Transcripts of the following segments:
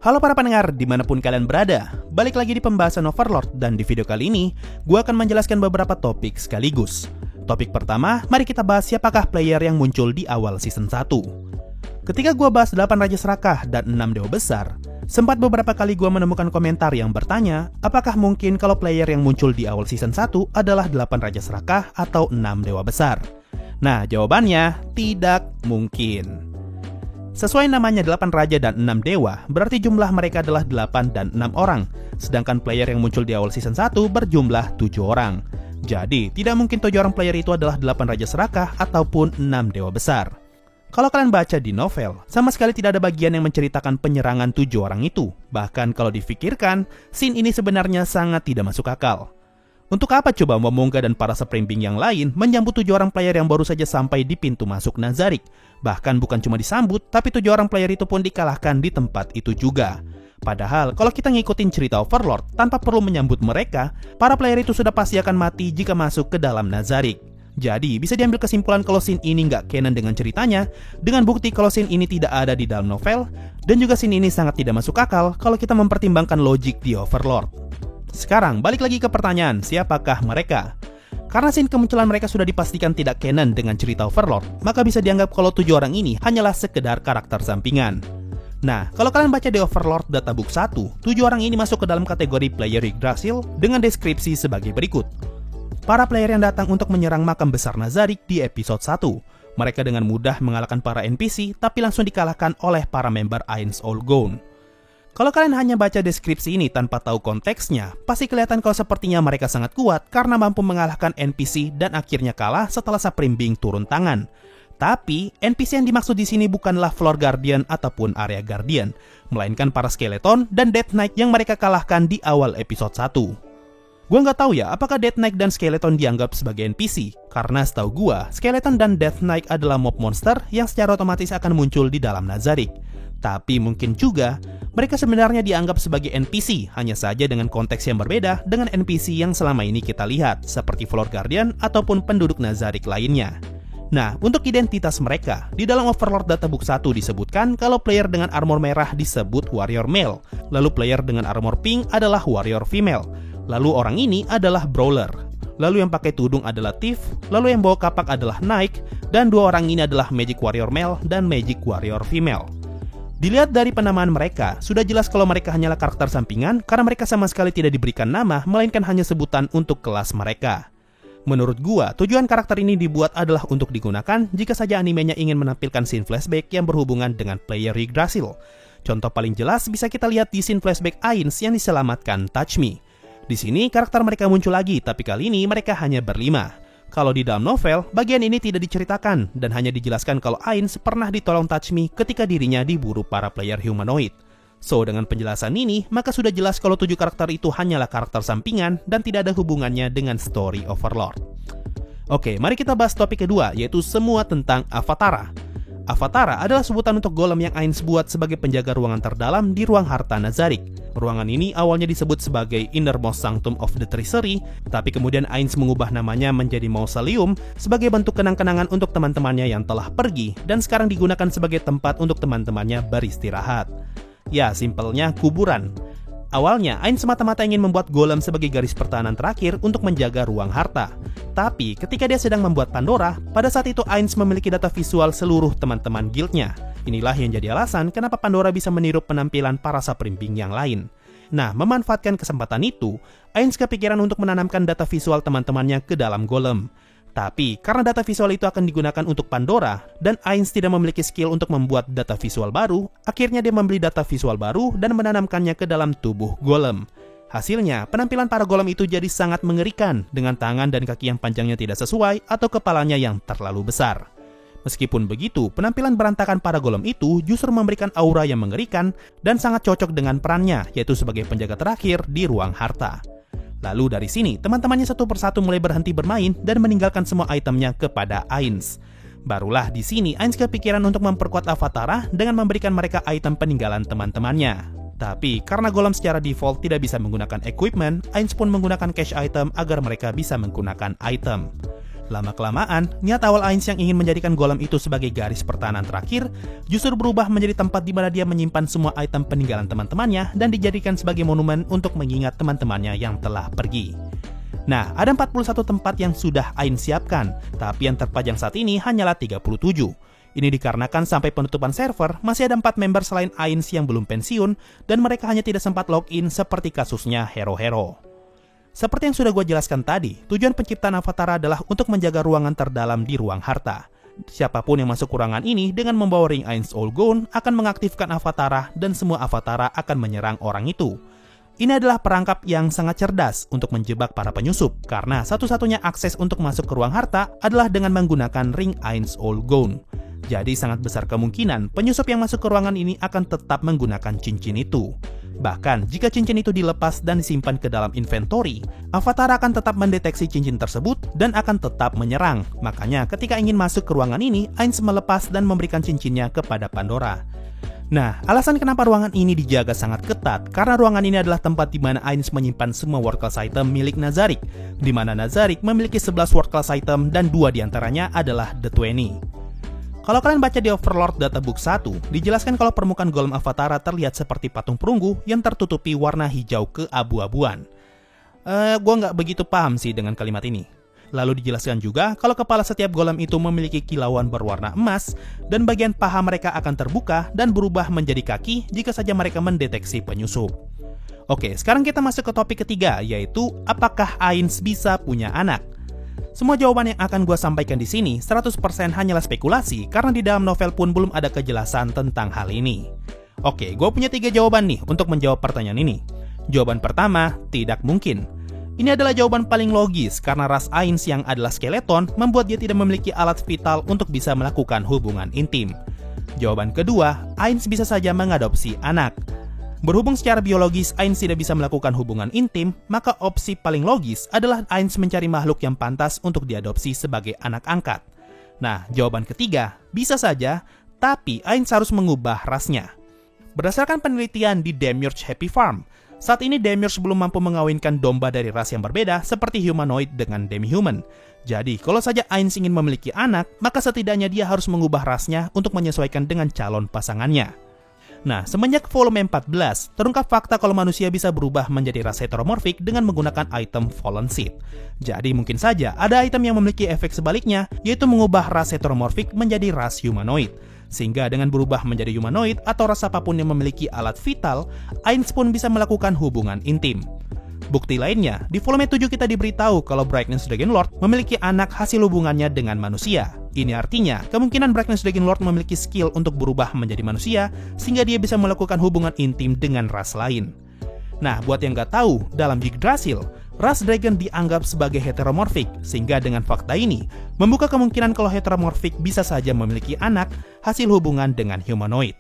Halo para pendengar, dimanapun kalian berada. Balik lagi di pembahasan Overlord, dan di video kali ini gue akan menjelaskan beberapa topik sekaligus. Topik pertama, mari kita bahas siapakah player yang muncul di awal season 1. Ketika gue bahas 8 Raja Serakah dan 6 Dewa Besar, sempat beberapa kali gue menemukan komentar yang bertanya, apakah mungkin kalau player yang muncul di awal season 1 adalah 8 Raja Serakah atau 6 Dewa Besar? Nah, jawabannya tidak mungkin. Sesuai namanya 8 Raja dan 6 Dewa, berarti jumlah mereka adalah 8 dan 6 orang. Sedangkan player yang muncul di awal season 1 berjumlah 7 orang. Jadi, tidak mungkin 7 orang player itu adalah 8 Raja Serakah ataupun 6 Dewa Besar. Kalau kalian baca di novel, sama sekali tidak ada bagian yang menceritakan penyerangan 7 orang itu. Bahkan kalau difikirkan, scene ini sebenarnya sangat tidak masuk akal. Untuk apa coba Momonga dan para seprimbing yang lain menyambut 7 orang player yang baru saja sampai di pintu masuk Nazarick? Bahkan bukan cuma disambut, tapi 7 orang player itu pun dikalahkan di tempat itu juga. Padahal kalau kita ngikutin cerita Overlord, tanpa perlu menyambut mereka, para player itu sudah pasti akan mati jika masuk ke dalam Nazarick. Jadi bisa diambil kesimpulan kalau scene ini nggak canon dengan ceritanya, dengan bukti kalau scene ini tidak ada di dalam novel, dan juga scene ini sangat tidak masuk akal kalau kita mempertimbangkan logik di Overlord. Sekarang balik lagi ke pertanyaan, siapakah mereka? Karena scene kemunculan mereka sudah dipastikan tidak canon dengan cerita Overlord, maka bisa dianggap kalau 7 orang ini hanyalah sekedar karakter sampingan. Nah, kalau kalian baca di Overlord Databook 1, 7 orang ini masuk ke dalam kategori player Yggdrasil dengan deskripsi sebagai berikut. Para player yang datang untuk menyerang makam besar Nazarick di episode 1. Mereka dengan mudah mengalahkan para NPC, tapi langsung dikalahkan oleh para member Ainz All Gone. Kalau kalian hanya baca deskripsi ini tanpa tahu konteksnya, pasti kelihatan kalau sepertinya mereka sangat kuat karena mampu mengalahkan NPC dan akhirnya kalah setelah Saprimbing turun tangan. Tapi, NPC yang dimaksud di sini bukanlah Floor Guardian ataupun Area Guardian, melainkan para Skeleton dan Death Knight yang mereka kalahkan di awal episode 1. Gue nggak tahu ya, apakah Death Knight dan Skeleton dianggap sebagai NPC, karena setahu gue, Skeleton dan Death Knight adalah mob monster yang secara otomatis akan muncul di dalam Nazarick. Tapi mungkin juga, mereka sebenarnya dianggap sebagai NPC, hanya saja dengan konteks yang berbeda dengan NPC yang selama ini kita lihat, seperti Floor Guardian ataupun penduduk Nazarick lainnya. Nah, untuk identitas mereka, di dalam Overlord Databook 1 disebutkan kalau player dengan armor merah disebut Warrior Male, lalu player dengan armor pink adalah Warrior Female, lalu orang ini adalah Brawler, lalu yang pakai tudung adalah Thief, lalu yang bawa kapak adalah Knight, dan 2 orang ini adalah Magic Warrior Male dan Magic Warrior Female. Dilihat dari penamaan mereka, sudah jelas kalau mereka hanyalah karakter sampingan karena mereka sama sekali tidak diberikan nama, melainkan hanya sebutan untuk kelas mereka. Menurut gua, tujuan karakter ini dibuat adalah untuk digunakan jika saja animenya ingin menampilkan scene flashback yang berhubungan dengan player Yggdrasil. Contoh paling jelas bisa kita lihat di scene flashback Ainz yang diselamatkan Touch Me. Di sini karakter mereka muncul lagi, tapi kali ini mereka hanya berlima. Kalau di dalam novel, bagian ini tidak diceritakan dan hanya dijelaskan kalau Ainz pernah ditolong Touch Me ketika dirinya diburu para player humanoid. So, dengan penjelasan ini, maka sudah jelas kalau 7 karakter itu hanyalah karakter sampingan dan tidak ada hubungannya dengan story Overlord. Oke, mari kita bahas topik kedua, yaitu semua tentang Avatara. Avatara adalah sebutan untuk golem yang Ainz buat sebagai penjaga ruangan terdalam di ruang harta Nazarick. Ruangan ini awalnya disebut sebagai Innermost Sanctum of the Treasury, tapi kemudian Ainz mengubah namanya menjadi Mausoleum sebagai bentuk kenang-kenangan untuk teman-temannya yang telah pergi dan sekarang digunakan sebagai tempat untuk teman-temannya beristirahat. Ya, simpelnya kuburan. Awalnya, Ainz semata-mata ingin membuat golem sebagai garis pertahanan terakhir untuk menjaga ruang harta. Tapi, ketika dia sedang membuat Pandora, pada saat itu Ainz memiliki data visual seluruh teman-teman guildnya. Inilah yang jadi alasan kenapa Pandora bisa meniru penampilan para Saprimbing yang lain. Nah, memanfaatkan kesempatan itu, Ainz kepikiran untuk menanamkan data visual teman-temannya ke dalam golem. Tapi, karena data visual itu akan digunakan untuk Pandora, dan Ainz tidak memiliki skill untuk membuat data visual baru, akhirnya dia membeli data visual baru dan menanamkannya ke dalam tubuh golem. Hasilnya, penampilan para golem itu jadi sangat mengerikan, dengan tangan dan kaki yang panjangnya tidak sesuai atau kepalanya yang terlalu besar. Meskipun begitu, penampilan berantakan para golem itu justru memberikan aura yang mengerikan dan sangat cocok dengan perannya, yaitu sebagai penjaga terakhir di ruang harta. Lalu dari sini, teman-temannya satu persatu mulai berhenti bermain dan meninggalkan semua itemnya kepada Ainz. Barulah di sini Ainz kepikiran untuk memperkuat Avatara dengan memberikan mereka item peninggalan teman-temannya. Tapi karena golem secara default tidak bisa menggunakan equipment, Ainz pun menggunakan cash item agar mereka bisa menggunakan item. Lama-kelamaan, niat awal Ainz yang ingin menjadikan golem itu sebagai garis pertahanan terakhir justru berubah menjadi tempat di mana dia menyimpan semua item peninggalan teman-temannya dan dijadikan sebagai monumen untuk mengingat teman-temannya yang telah pergi. Nah, ada 41 tempat yang sudah Ainz siapkan, tapi yang terpajang saat ini hanyalah 37. Ini dikarenakan sampai penutupan server, masih ada 4 member selain Ainz yang belum pensiun, dan mereka hanya tidak sempat login seperti kasusnya Hero-Hero. Seperti yang sudah gue jelaskan tadi, tujuan penciptaan avatar adalah untuk menjaga ruangan terdalam di ruang harta. Siapapun yang masuk ruangan ini dengan membawa ring Ainz All Gone akan mengaktifkan avatar dan semua avatar akan menyerang orang itu. Ini adalah perangkap yang sangat cerdas untuk menjebak para penyusup, karena satu-satunya akses untuk masuk ke ruang harta adalah dengan menggunakan ring Ainz All Gone. Jadi sangat besar kemungkinan penyusup yang masuk ke ruangan ini akan tetap menggunakan cincin itu. Bahkan, jika cincin itu dilepas dan disimpan ke dalam inventory, avatar akan tetap mendeteksi cincin tersebut dan akan tetap menyerang. Makanya, ketika ingin masuk ke ruangan ini, Ainz melepas dan memberikan cincinnya kepada Pandora. Nah, alasan kenapa ruangan ini dijaga sangat ketat, karena ruangan ini adalah tempat di mana Ainz menyimpan semua world class item milik Nazarick, di mana Nazarick memiliki 11 world class item dan 2 diantaranya adalah The 20. Kalau kalian baca di Overlord Databook 1, dijelaskan kalau permukaan golem Avatara terlihat seperti patung perunggu yang tertutupi warna hijau keabu-abuan. Gue nggak begitu paham sih dengan kalimat ini. Lalu dijelaskan juga kalau kepala setiap golem itu memiliki kilauan berwarna emas, dan bagian paha mereka akan terbuka dan berubah menjadi kaki jika saja mereka mendeteksi penyusup. Oke, sekarang kita masuk ke topik ketiga, yaitu apakah Ainz bisa punya anak? Semua jawaban yang akan gue sampaikan di sini 100% hanyalah spekulasi karena di dalam novel pun belum ada kejelasan tentang hal ini. Oke, gue punya 3 jawaban nih untuk menjawab pertanyaan ini. Jawaban pertama, tidak mungkin. Ini adalah jawaban paling logis karena ras Ainz yang adalah skeleton membuat dia tidak memiliki alat vital untuk bisa melakukan hubungan intim. Jawaban kedua, Ainz bisa saja mengadopsi anak. Berhubung secara biologis Ainz tidak bisa melakukan hubungan intim, maka opsi paling logis adalah Ainz mencari makhluk yang pantas untuk diadopsi sebagai anak angkat. Nah, jawaban ketiga, bisa saja, tapi Ainz harus mengubah rasnya. Berdasarkan penelitian di Demiurge Happy Farm, saat ini Demiurge belum mampu mengawinkan domba dari ras yang berbeda seperti humanoid dengan demi-human. Jadi, kalau saja Ainz ingin memiliki anak, maka setidaknya dia harus mengubah rasnya untuk menyesuaikan dengan calon pasangannya. Nah, semenjak volume 14, terungkap fakta kalau manusia bisa berubah menjadi ras heteromorfik dengan menggunakan item Fallen Seed. Jadi mungkin saja ada item yang memiliki efek sebaliknya, yaitu mengubah ras heteromorfik menjadi ras humanoid. Sehingga dengan berubah menjadi humanoid atau ras apapun yang memiliki alat vital, Ainz pun bisa melakukan hubungan intim. Bukti lainnya, di volume 7 kita diberitahu kalau Brightness Dragonlord memiliki anak hasil hubungannya dengan manusia. Ini artinya, kemungkinan Brightness Dragonlord memiliki skill untuk berubah menjadi manusia, sehingga dia bisa melakukan hubungan intim dengan ras lain. Nah, buat yang nggak tahu, dalam Yggdrasil, ras dragon dianggap sebagai heteromorfik, sehingga dengan fakta ini, membuka kemungkinan kalau heteromorfik bisa saja memiliki anak hasil hubungan dengan humanoid.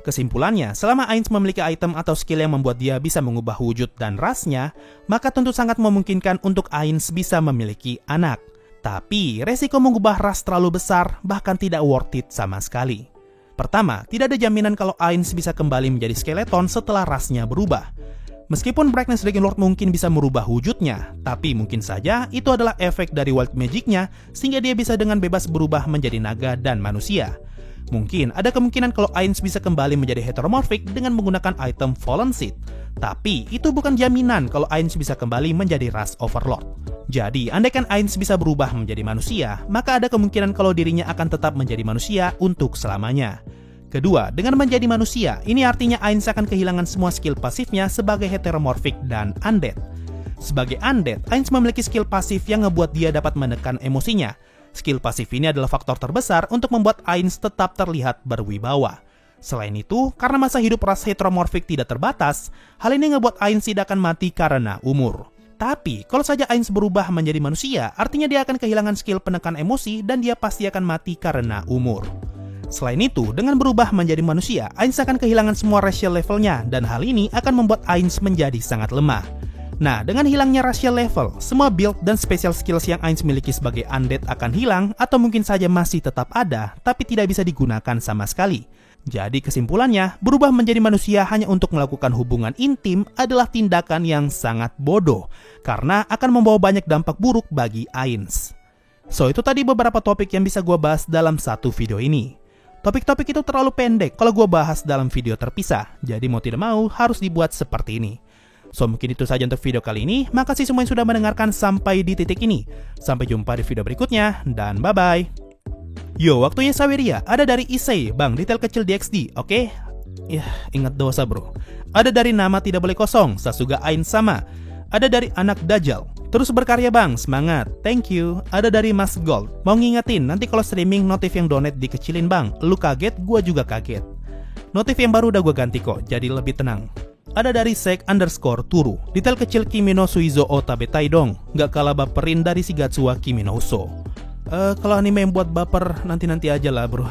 Kesimpulannya, selama Ainz memiliki item atau skill yang membuat dia bisa mengubah wujud dan rasnya, maka tentu sangat memungkinkan untuk Ainz bisa memiliki anak. Tapi, resiko mengubah ras terlalu besar, bahkan tidak worth it sama sekali. Pertama, tidak ada jaminan kalau Ainz bisa kembali menjadi skeleton setelah rasnya berubah. Meskipun Brightness Dragonlord mungkin bisa merubah wujudnya, tapi mungkin saja itu adalah efek dari wild magic-nya, sehingga dia bisa dengan bebas berubah menjadi naga dan manusia. Mungkin ada kemungkinan kalau Ainz bisa kembali menjadi heteromorfik dengan menggunakan item Fallen Seed. Tapi itu bukan jaminan kalau Ainz bisa kembali menjadi ras Overlord. Jadi, andaikan Ainz bisa berubah menjadi manusia, maka ada kemungkinan kalau dirinya akan tetap menjadi manusia untuk selamanya. Kedua, dengan menjadi manusia, ini artinya Ainz akan kehilangan semua skill pasifnya sebagai heteromorfik dan undead. Sebagai undead, Ainz memiliki skill pasif yang ngebuat dia dapat menekan emosinya. Skill pasif ini adalah faktor terbesar untuk membuat Ainz tetap terlihat berwibawa. Selain itu, karena masa hidup ras heteromorfik tidak terbatas, hal ini ngebuat Ainz tidak akan mati karena umur. Tapi, kalau saja Ainz berubah menjadi manusia, artinya dia akan kehilangan skill penekan emosi dan dia pasti akan mati karena umur. Selain itu, dengan berubah menjadi manusia, Ainz akan kehilangan semua racial levelnya dan hal ini akan membuat Ainz menjadi sangat lemah. Nah, dengan hilangnya racial level, semua build dan special skills yang Ainz miliki sebagai undead akan hilang atau mungkin saja masih tetap ada, tapi tidak bisa digunakan sama sekali. Jadi kesimpulannya, berubah menjadi manusia hanya untuk melakukan hubungan intim adalah tindakan yang sangat bodoh, karena akan membawa banyak dampak buruk bagi Ainz. So, itu tadi beberapa topik yang bisa gue bahas dalam satu video ini. Topik-topik itu terlalu pendek kalau gue bahas dalam video terpisah, jadi mau tidak mau harus dibuat seperti ini. So, mungkin itu saja untuk video kali ini. Makasih semua yang sudah mendengarkan sampai di titik ini. Sampai jumpa di video berikutnya, dan bye-bye. Yo, waktunya Saweria. Ada dari Issei, Bang, detail kecil DXD, oke? Ya, ingat dosa bro. Ada dari Nama Tidak Boleh Kosong, Sasuga Ain Sama. Ada dari Anak Dajjal. Terus berkarya bang, semangat, thank you. Ada dari Mas Gold, mau ngingetin nanti kalau streaming notif yang donate dikecilin bang. Lu kaget, gua juga kaget. Notif yang baru udah gua ganti kok, jadi lebih tenang. Ada dari Sek_Turu, detail kecil Kimi no Suizo o Tabetai dong. Gak kalah baperin dari Shigatsuwa Kimi no Uso. Kalau anime yang buat baper nanti-nanti aja lah bro.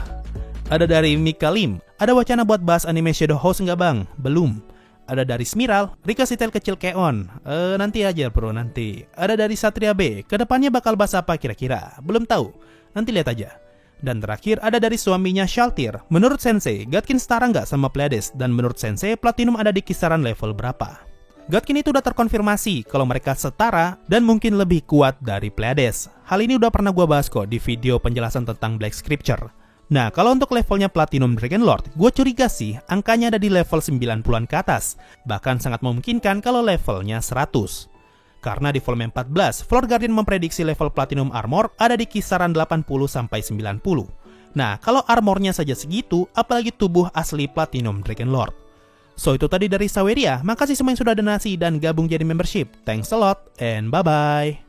Ada dari Mika Lim, ada wacana buat bahas anime Shadow House nggak bang? Belum. Ada dari Smiral, request detail kecil Keon. Nanti aja bro, nanti. Ada dari Satria B, kedepannya bakal bahas apa kira-kira? Belum tahu, nanti lihat aja. Dan terakhir ada dari suaminya Shaltir. Menurut Sensei, Gatkin setara nggak sama Pleiades? Dan menurut Sensei, Platinum ada di kisaran level berapa? Gatkin itu udah terkonfirmasi kalau mereka setara dan mungkin lebih kuat dari Pleiades. Hal ini udah pernah gue bahas kok di video penjelasan tentang Black Scripture. Nah, kalau untuk levelnya Platinum Dragon Lord, gue curiga sih angkanya ada di level 90-an ke atas. Bahkan sangat memungkinkan kalau levelnya 100. Karena di volume 14, Floor Guardian memprediksi level Platinum Armor ada di kisaran 80-90. Nah, kalau armornya saja segitu, apalagi tubuh asli Platinum Dragon Lord. So, itu tadi dari Saweria. Makasih semua yang sudah donasi dan gabung jadi membership. Thanks a lot, and bye-bye.